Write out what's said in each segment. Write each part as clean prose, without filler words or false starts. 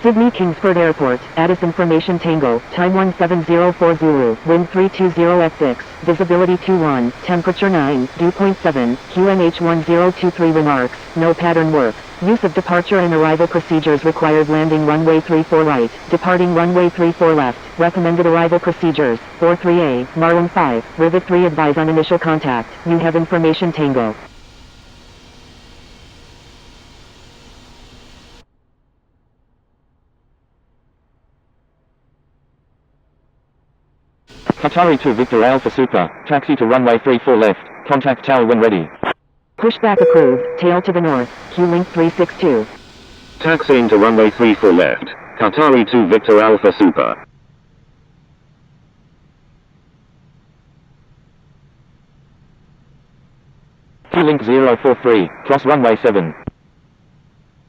Sydney Kingsford Airport, Addis Information Tango, time 17040, wind 320 at 6, visibility 21, temperature 9, dew point 7, QNH 1023 remarks, no pattern work. Use of departure and arrival procedures required landing runway 34 right, departing runway 34 left, recommended arrival procedures, 43A, Marlin 5, Rivet 3 advise on initial contact, you have information Tango. Qatari 2 Victor Alpha Super, taxi to runway 34 left, contact tower when ready. Pushback approved, tail to the north, Q-Link 362. Taxiing to runway 34 left, Qatari 2 Victor Alpha Super. Q-Link 043, cross runway 7.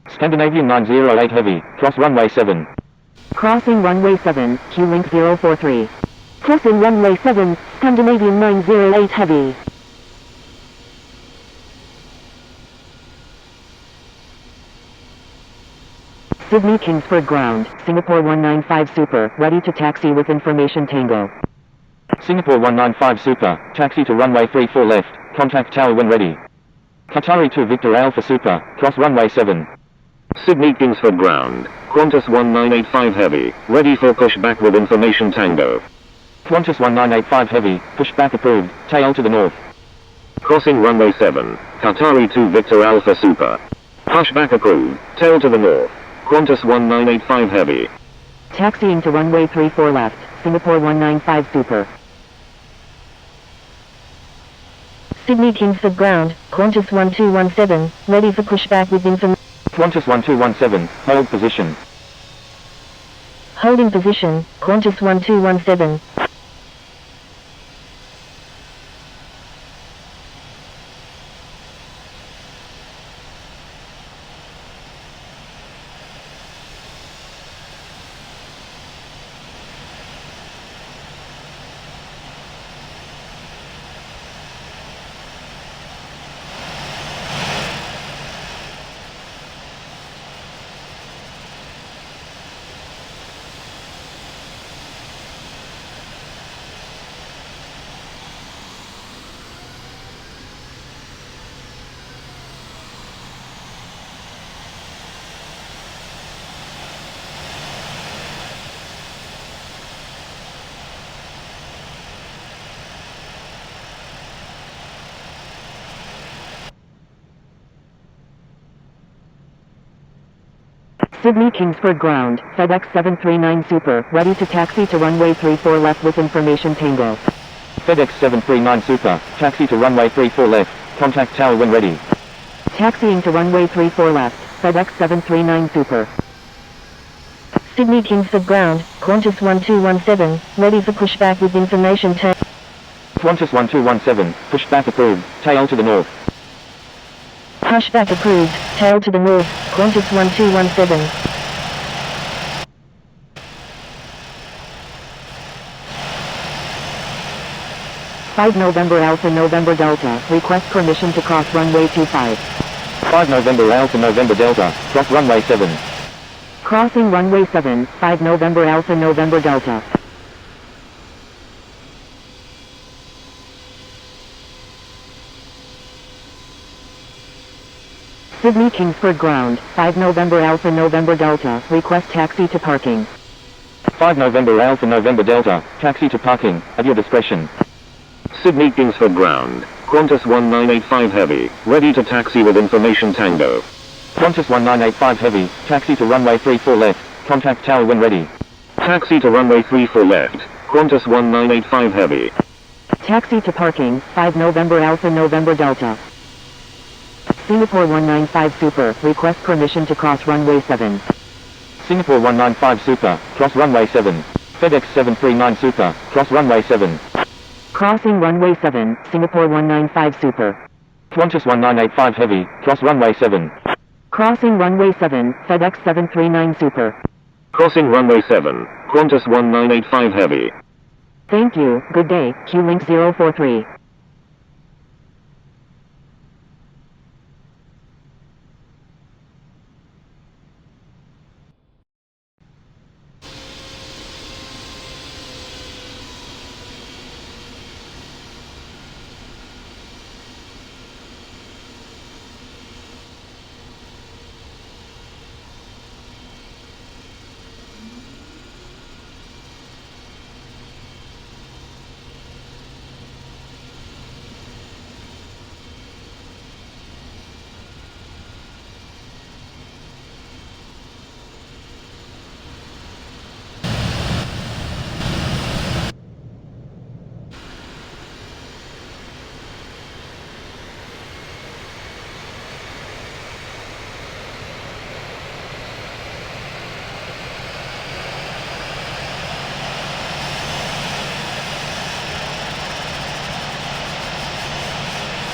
Scandinavian 908 Heavy, cross runway 7. Crossing runway 7, Q-Link 043. Crossing runway 7, Scandinavian 908 Heavy. Sydney Kingsford Ground, Singapore 195 Super, ready to taxi with information Tango. Singapore 195 Super, taxi to runway 34 left, contact tower when ready. Qatari 2 Victor Alpha Super, cross runway 7. Sydney Kingsford Ground, Qantas 1985 Heavy, ready for pushback with information Tango. Qantas 1985 Heavy, pushback approved, tail to the north. Crossing runway 7, Qatari 2 Victor Alpha Super. Pushback approved, tail to the north, Qantas 1985 Heavy. Taxiing to runway 34 left, Singapore 195 Super. Sydney Kingsford Ground, Qantas 1217, ready for pushback with information. Qantas 1217, hold position. Holding position, Qantas 1217. Sydney Kingsford Ground, FedEx 739 Super, ready to taxi to runway 34 left with information Tango. FedEx 739 Super, taxi to runway 34 left, contact tower when ready. Taxiing to runway 34 left, FedEx 739 Super. Sydney Kingsford Ground, Qantas 1217, ready for pushback with information Tango. Qantas 1217, pushback approved, tail to the north. Pushback approved, tail to the north, Qantas 1217. Five November Alpha November Delta, request permission to cross runway 25. 5 November Alpha November Delta, cross runway 7. Crossing runway 7, 5 November Alpha November Delta. Sydney Kingsford Ground, 5 November Alpha November Delta, request taxi to parking. 5 November Alpha November Delta, taxi to parking, at your discretion. Sydney Kingsford Ground, Qantas 1985 Heavy, ready to taxi with information Tango. Qantas 1985 Heavy, taxi to runway 34 left, contact tower when ready. Taxi to runway 34 left, Qantas 1985 Heavy. Taxi to parking, 5 November Alpha November Delta. Singapore 195 Super, request permission to cross runway 7. Singapore 195 Super, cross runway 7. FedEx 739 Super, cross runway 7. Crossing runway 7, Singapore 195 Super. Qantas 1985 Heavy, cross runway 7. Crossing runway 7, FedEx 739 Super. Crossing runway 7, Qantas 1985 Heavy. Thank you, good day, Q-Link 043.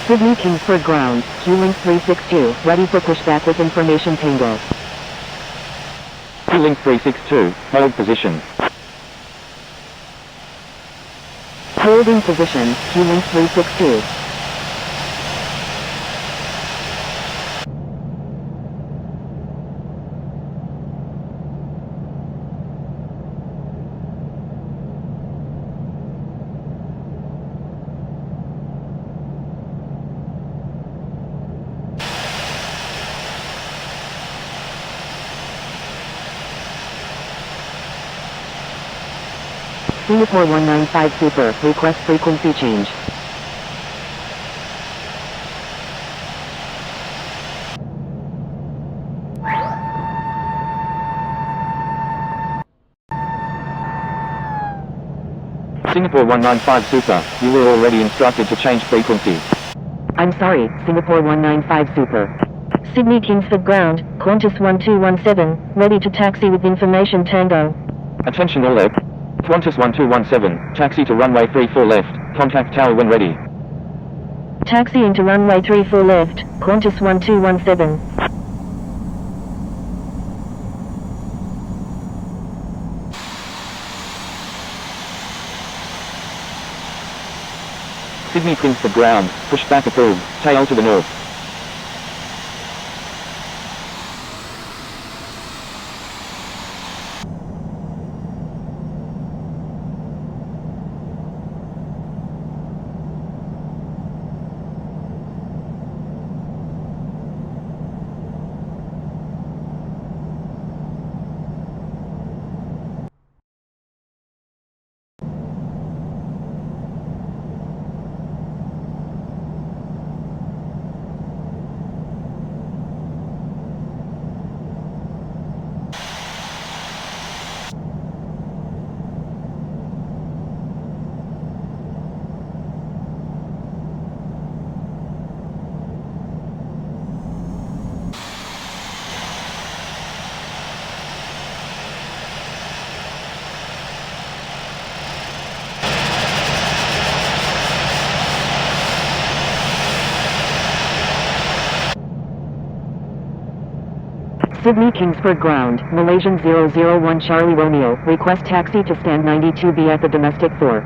Sydney Kingsford ground, Q-Link 362, ready for pushback with information Tango. Q-Link 362, hold position. Holding position, Q-Link 362. Singapore 195 Super, request frequency change. Singapore 195 Super, you were already instructed to change frequency. I'm sorry, Singapore 195 Super. Sydney Kingsford ground, Qantas 1217, ready to taxi with information Tango. Attention all air. Qantas 1217, taxi to runway 34 left, contact tower when ready. Taxiing to runway 34 left, Qantas 1217. Sydney Kingsford ground, pushback approved, tail to the north. Sydney Kingsford ground, Malaysian 001 Charlie Romeo, request taxi to stand 92B at the domestic 4.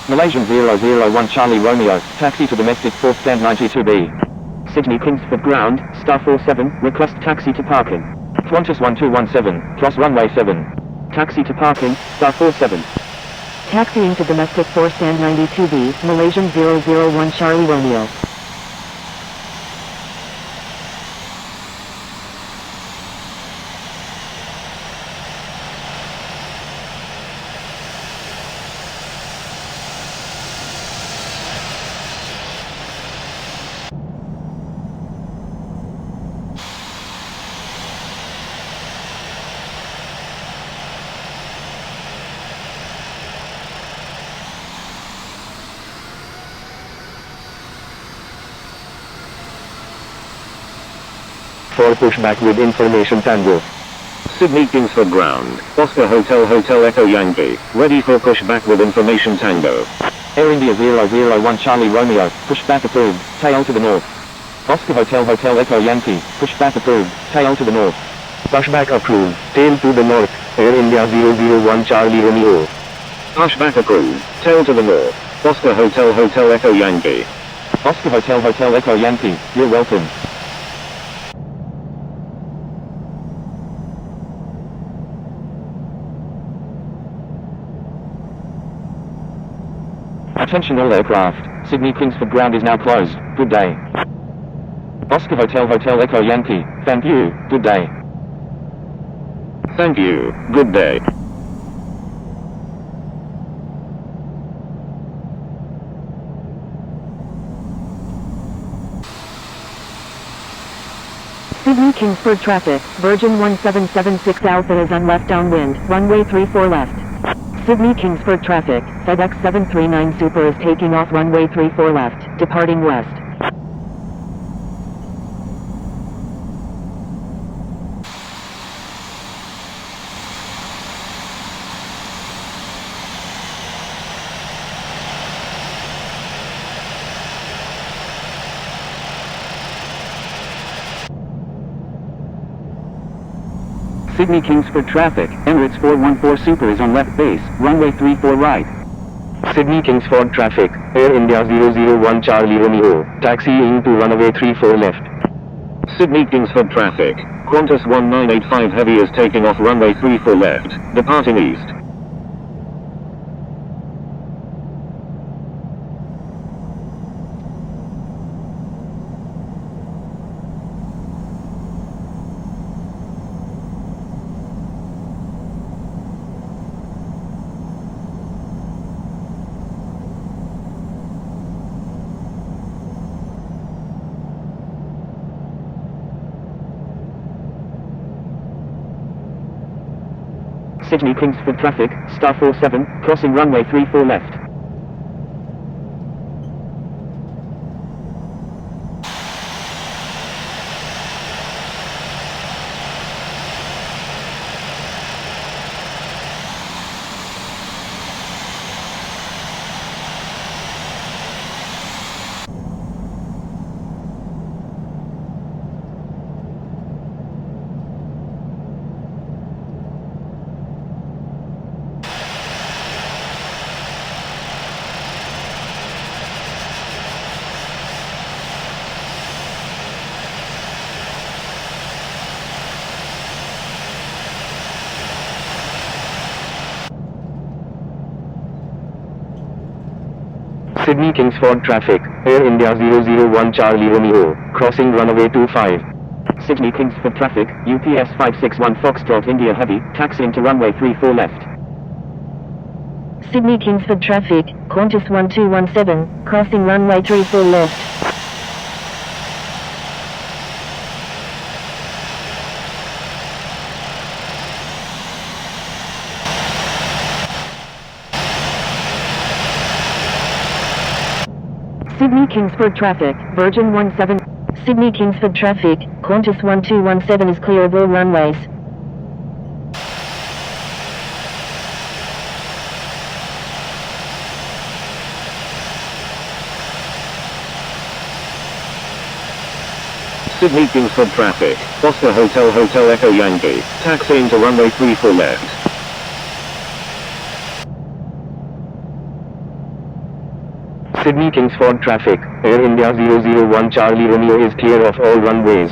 Malaysian 001 Charlie Romeo, taxi to domestic 4 stand 92B. Sydney Kingsford ground, star 47, request taxi to parking. Qantas 1217, cross runway 7. Taxi to parking, star 47. Taxiing to domestic 4 stand 92B, Malaysian 001 Charlie Romeo. For pushback with information Tango. Sydney Kingsford ground, Oscar Hotel Hotel Echo Yankee, ready for pushback with information Tango. Air India 001 Charlie Romeo, pushback approved, tail to the north. Oscar Hotel Hotel Echo Yankee, pushback approved, tail to the north. Pushback approved, tail to the north, Air India 001 Charlie Romeo. Pushback approved, tail to the north, Oscar Hotel Hotel Echo Yankee. Oscar Hotel Hotel Echo Yankee, you're welcome. Attention all aircraft, Sydney Kingsford ground is now closed, good day. Oscar Hotel Hotel Echo Yankee, thank you, good day. Thank you, good day. Sydney Kingsford traffic, Virgin 1776 Alpha is on left downwind, runway 34 left. Sydney Kingsford traffic, FedEx 739 Super is taking off runway 34 left, departing west. Sydney Kingsford traffic, Emirates 414 Super is on left base, runway 34 right. Sydney Kingsford traffic, Air India 001 Charlie Romeo, taxiing to runway 34 left. Sydney Kingsford traffic, Qantas 1985 Heavy is taking off runway 34 left, departing east. Sydney Kingsford traffic, Star 47, crossing runway 34 left. Sydney Kingsford traffic, Air India 001 Charlie Romeo, crossing runway 25. Sydney Kingsford traffic, UPS 561 Foxtrot India Heavy, taxiing to runway 34 left. Sydney Kingsford traffic, Qantas 1217, crossing runway 34 left. Sydney Kingsford traffic, Virgin 17. Sydney Kingsford traffic, Qantas 1217 is clear of all runways. Sydney Kingsford traffic, Oscar Hotel Hotel Echo Yankee, taxiing to runway 34 left. Sydney Kingsford traffic, Air India 001 Charlie Romeo is clear of all runways.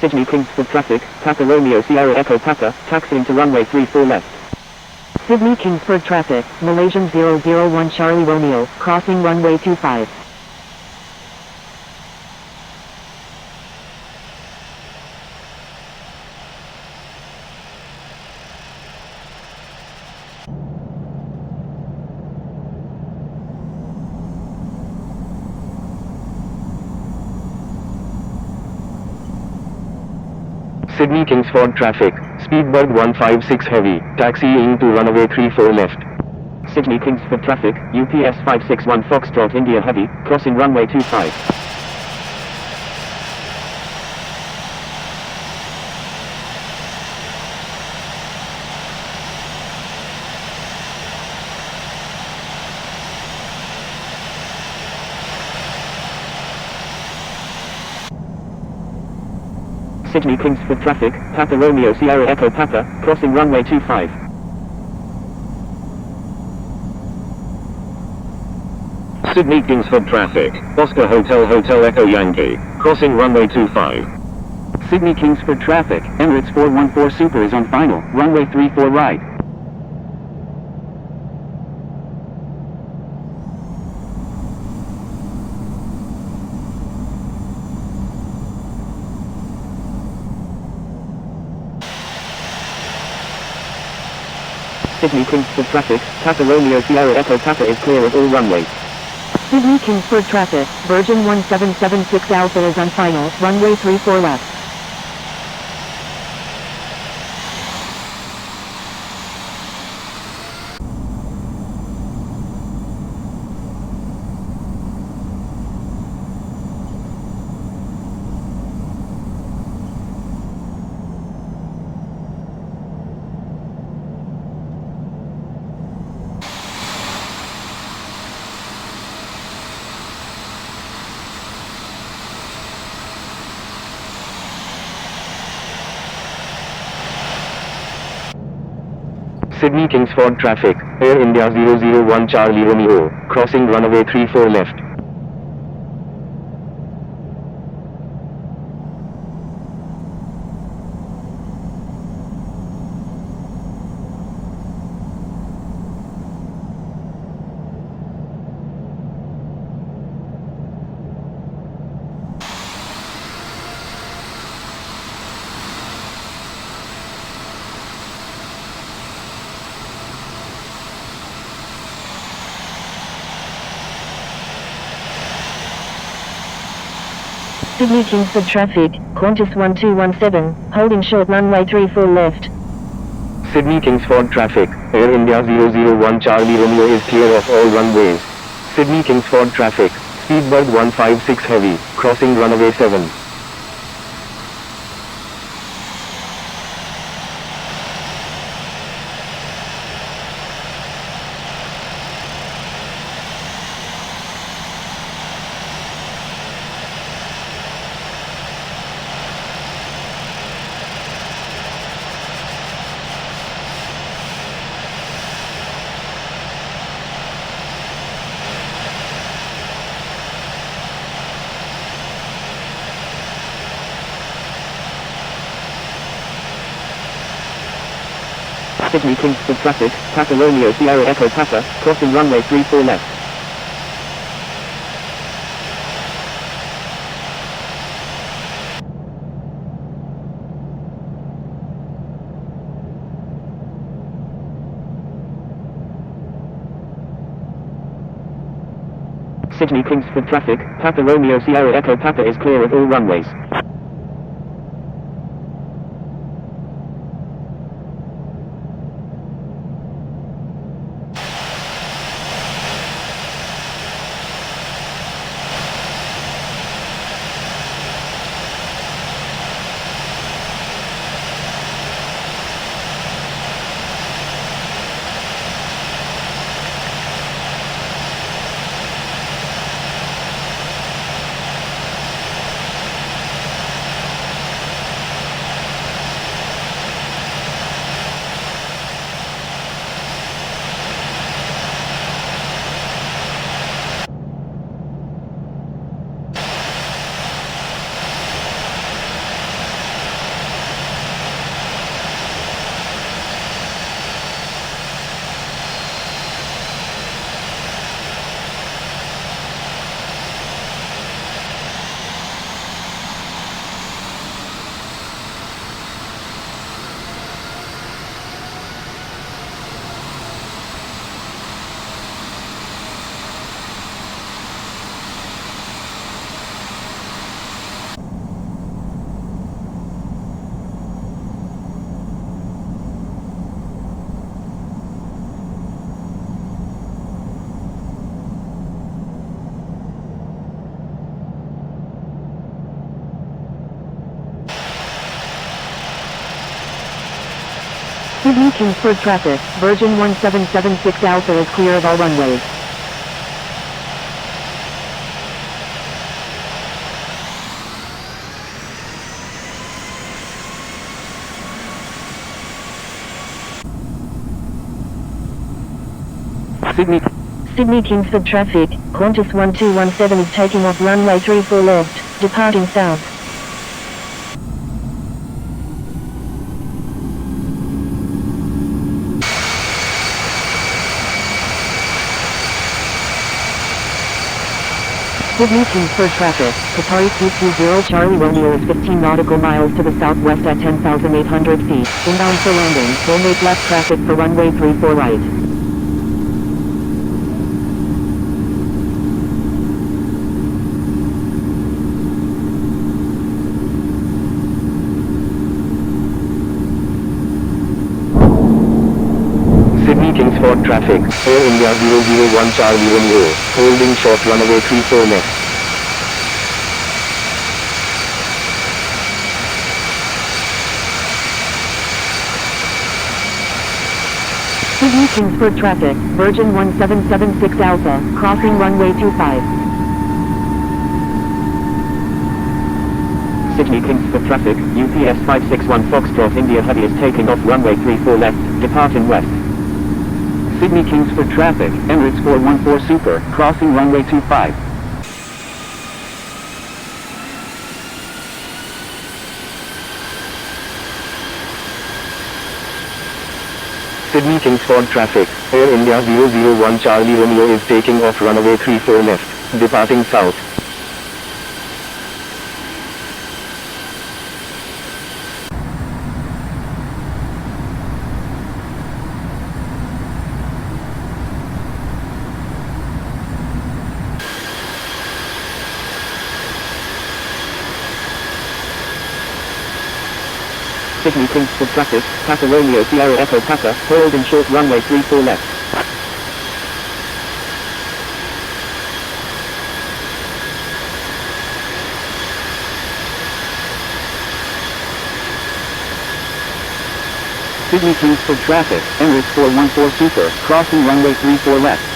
Sydney Kingsford traffic, Papa Romeo Sierra Echo Papa, taxiing to runway 34 left. Sydney Kingsford traffic, Malaysian 001 Charlie Romeo, crossing runway 25. Sydney Kingsford traffic, Speedbird 156 Heavy, taxiing to runway 34 left. Sydney Kingsford traffic, UPS 561 Foxtrot India Heavy, crossing runway 25. Sydney Kingsford traffic, Papa Romeo Sierra Echo Papa, crossing runway 25. Sydney Kingsford traffic, Oscar Hotel Hotel Echo Yankee, crossing runway 25. Sydney Kingsford traffic, Emirates 414 Super is on final, runway 34 right. Sydney Kingsford traffic, Papa Romeo Sierra Echo Papa is clear of all runways. Sydney Kingsford traffic, Virgin 1776 Alpha is on final, runway 34 left. Sydney Kingsford traffic, Air India 001 Charlie Romeo, crossing runway 34 left. Sydney Kingsford traffic, Qantas 1217, holding short runway 34 left. Sydney Kingsford traffic, Air India 001 Charlie Romeo is clear of all runways. Sydney Kingsford traffic, Speedbird 156 heavy, crossing runway 7. Sydney Kingsford traffic, Papa Romeo Sierra Echo Papa, crossing runway 34 left. Sydney Kingsford traffic, Papa Romeo Sierra Echo Papa is clear of all runways. Sydney Kingsford traffic, Virgin 1776 Alpha is clear of all runways. Sydney Kingsford traffic, Qantas 1217 is taking off runway 34 left, departing south. Sydney Kingsford traffic, Qatari 220 Charlie Romeo is 15 nautical miles to the southwest at 10,800 feet, inbound for landing, will make left traffic for runway 34 right. Kingsford traffic, Air India 001 Charlie Romeo, holding short runway 34 left. Sydney Kingsford traffic, Virgin 1776 Alpha, crossing runway 25. Sydney Kingsford traffic, UPS 561 Foxtrot India Heavy is taking off runway 34 left, departing west. Sydney Kingsford traffic, Emirates 414 Super, crossing runway 25. Sydney Kingsford traffic, Air India 001 Charlie Romeo is taking off runway 34 left, departing south. Sydney Kingsford traffic, Papa Romeo Sierra Echo Papa, holding short runway 34 left. Sydney Kingsford traffic, Emirates 414 Super, crossing runway 34 left.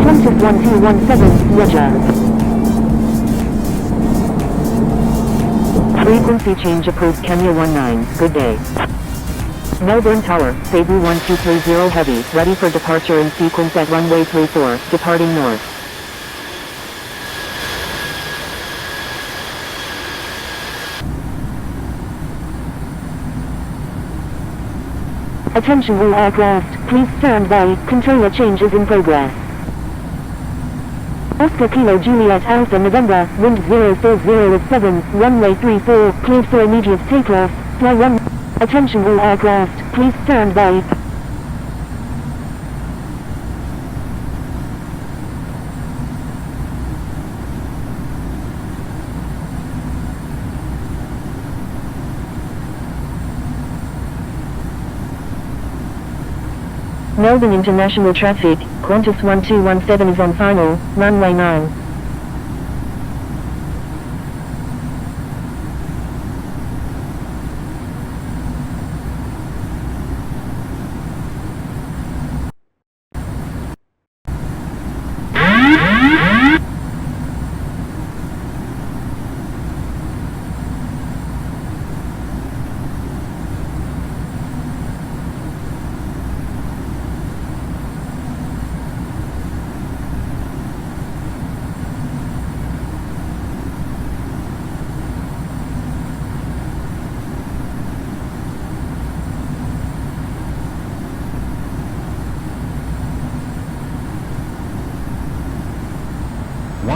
Qantas 1217, Roger. Frequency change approved, Kenya 19, good day. Melbourne Tower, Cebu 1230 Heavy, ready for departure in sequence at runway 34, departing north. Attention all aircraft, please stand by, controller change is in progress. Oscar Kilo Juliet Alpha November, wind 040 at 7, runway 34, cleared for immediate takeoff, fly 1. Attention all aircraft, please stand by. Melbourne International Traffic, Qantas 1217 is on final, runway 9.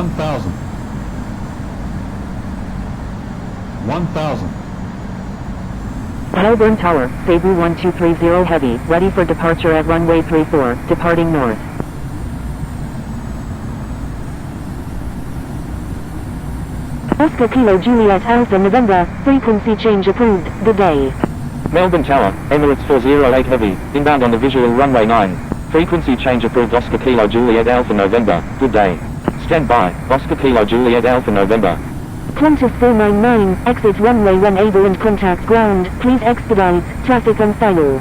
1,000. 1,000. Melbourne Tower, Cebu 1230 Heavy, ready for departure at runway 34, departing north. Oscar Kilo Juliet Alpha November, frequency change approved, good day. Melbourne Tower, Emirates 408 Heavy, inbound on the visual runway 9. Frequency change approved Oscar Kilo Juliet Alpha November, good day. Stand by, Oscar Kilo Juliet Alpha November. Qantas 499, exit runway when able and contact ground, please expedite, traffic on final.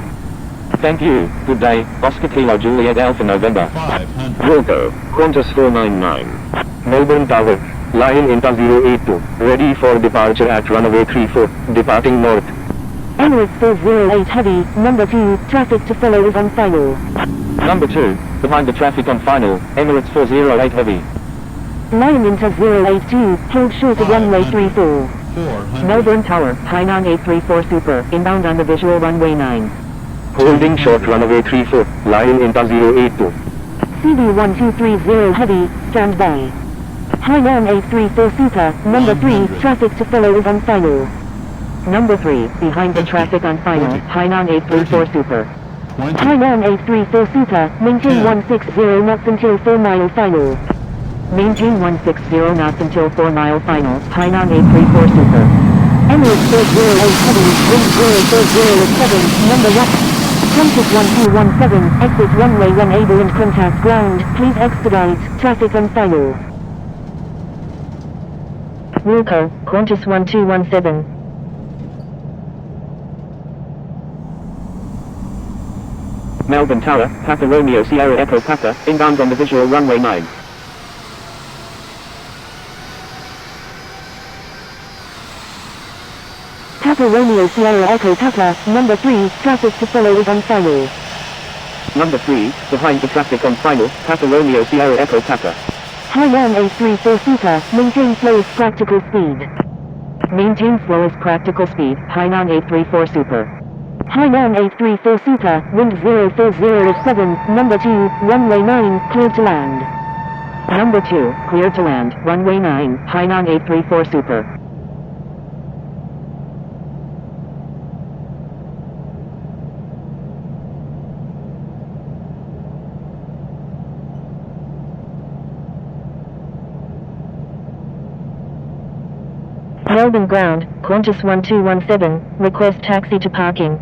Thank you, good day, Oscar Kilo Juliet Alpha November. 500. Wilco, Qantas 499. Melbourne Tower, line INTA 082, ready for departure at runway 34, departing north. Emirates 408 Heavy, number 2, traffic to follow is on final. Number 2, behind the traffic on final, Emirates 408 Heavy. Line INTA 082, hold short of runway 34. 400. Melbourne Tower, Hainan 834 Super, inbound on the visual runway 9. Holding short runway 34, line INTA 082. CB1230 Heavy, stand by. Hainan 834 Super, number 3, 100. traffic to follow is on final. Number 3, behind the 50, traffic on final, 40, Hainan 834 Super. 20. Hainan 834 Super, maintain Yeah. 160 knots until 4-mile final. Maintain 160 knots until 4-mile final, Hainan 834 Super. Emirates 408 Heavy, wind 040 number 1. Qantas 1217, exit runway when able and contact ground, please expedite, traffic on final. Wilco, Qantas 1217. Melbourne Tower, Papa Romeo Sierra Echo Papa, inbound on the visual runway 9. Papa Romeo Sierra Echo Papa, number 3, traffic to follow is on final. Number 3, behind the traffic on final, Papa Romeo Sierra Echo Papa. Hainan 834 Super, maintain slowest practical speed. Maintain slowest practical speed, Hainan 834 Super. Hainan 834 Super, wind 040 number 2, runway 9, clear to land. Number 2, clear to land, runway 9, Hainan 834 Super. Melbourne ground, Qantas 1217, request taxi to parking.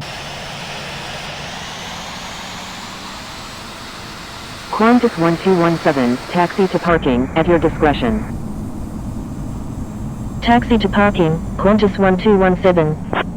Qantas 1217, taxi to parking, at your discretion. Taxi to parking, Qantas 1217.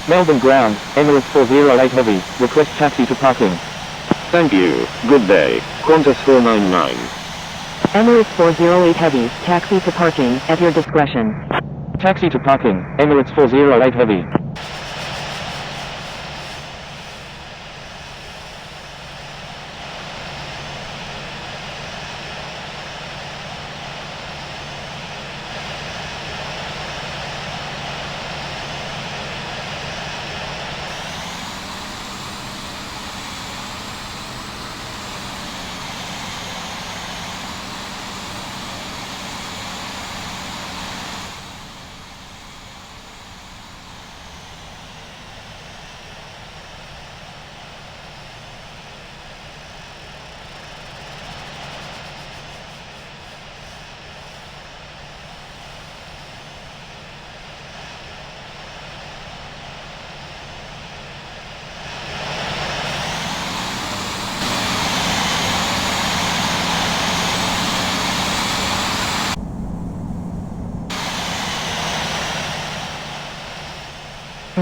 Melbourne ground, Emirates 408 Heavy, request taxi to parking. Thank you, good day, Qantas 499. Emirates 408 Heavy, taxi to parking, at your discretion. Taxi to parking, Emirates 408 Heavy.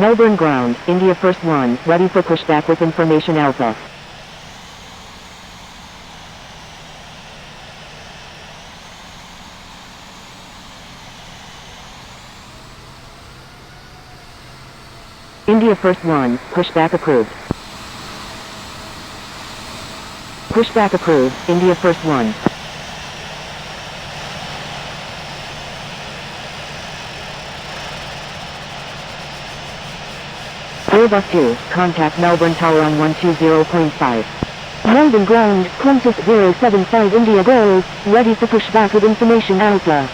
Melbourne ground, India first 1, ready for pushback with information Alpha. India first 1, pushback approved. Pushback approved, India first 1. Airbus 2, contact Melbourne Tower on 120.5. Melbourne ground, Qantas 075 India Golf, ready for pushback with information Alpha.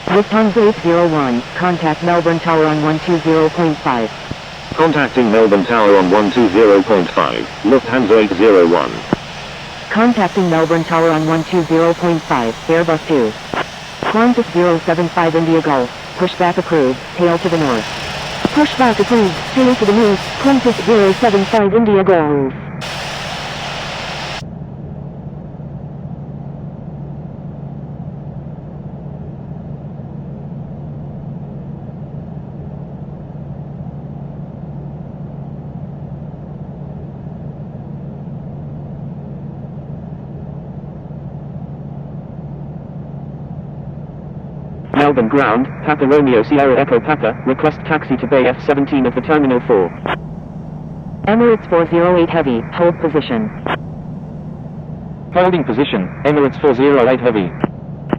Lufthansa 801, contact Melbourne Tower on 120.5. Contacting Melbourne Tower on 120.5, Lufthansa 801. Contacting Melbourne Tower on 120.5, Airbus 2. Qantas 075 India Golf, pushback approved, tail to the north. Pushback approved, tail to the north, Qantas 075 India Golf. Melbourne ground, Papa Romeo Sierra Echo Papa, request taxi to Bay F17 of the Terminal 4. Emirates 408 Heavy, hold position. Holding position, Emirates 408 Heavy.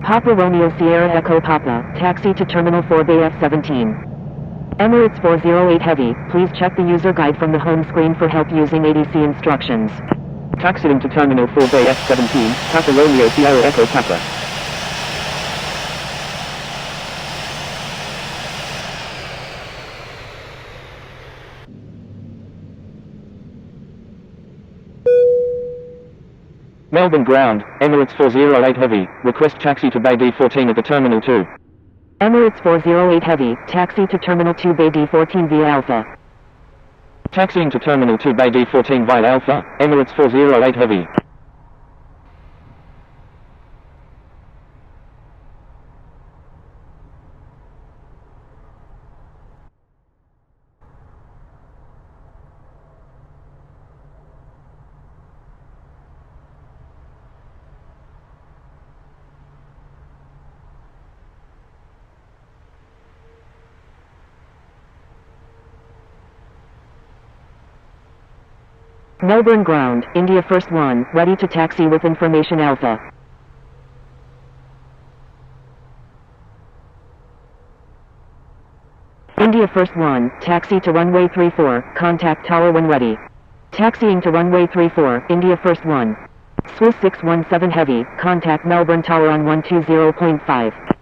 Papa Romeo Sierra Echo Papa, taxi to Terminal 4 Bay F17. Emirates 408 Heavy, please check the user guide from the home screen for help using ADC instructions. Taxiing to Terminal 4 Bay F17, Papa Romeo Sierra Echo Papa. Melbourne ground, Emirates 408 Heavy, request taxi to Bay D14 at the Terminal 2. Emirates 408 Heavy, taxi to Terminal 2 Bay D14 via Alpha. Taxiing to Terminal 2 Bay D14 via Alpha, Emirates 408 Heavy. Melbourne ground, India first 1, ready to taxi with information Alpha. India first 1, taxi to runway 34, contact tower when ready. Taxiing to runway 34, India first 1. Swiss 617 Heavy, contact Melbourne Tower on 120.5.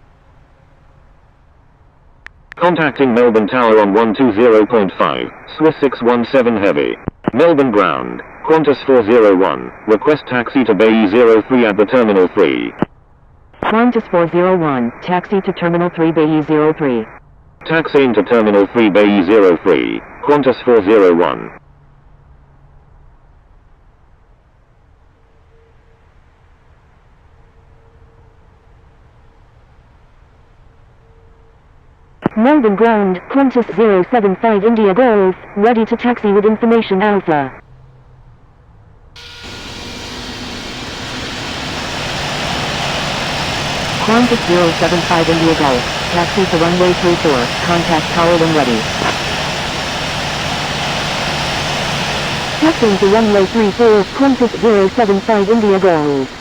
Contacting Melbourne Tower on 120.5, Swiss 617 Heavy. Melbourne ground, Qantas 401, request taxi to Bay E03 at the Terminal 3. Qantas 401, taxi to Terminal 3 Bay E03. Taxiing to Terminal 3 Bay E03, Qantas 401. Melbourne ground, Qantas 075 India Golf, ready to taxi with information Alpha. Qantas 075 India Golf, taxi to runway 34, contact tower when ready. Taxiing to runway 34, Qantas 075 India Golf.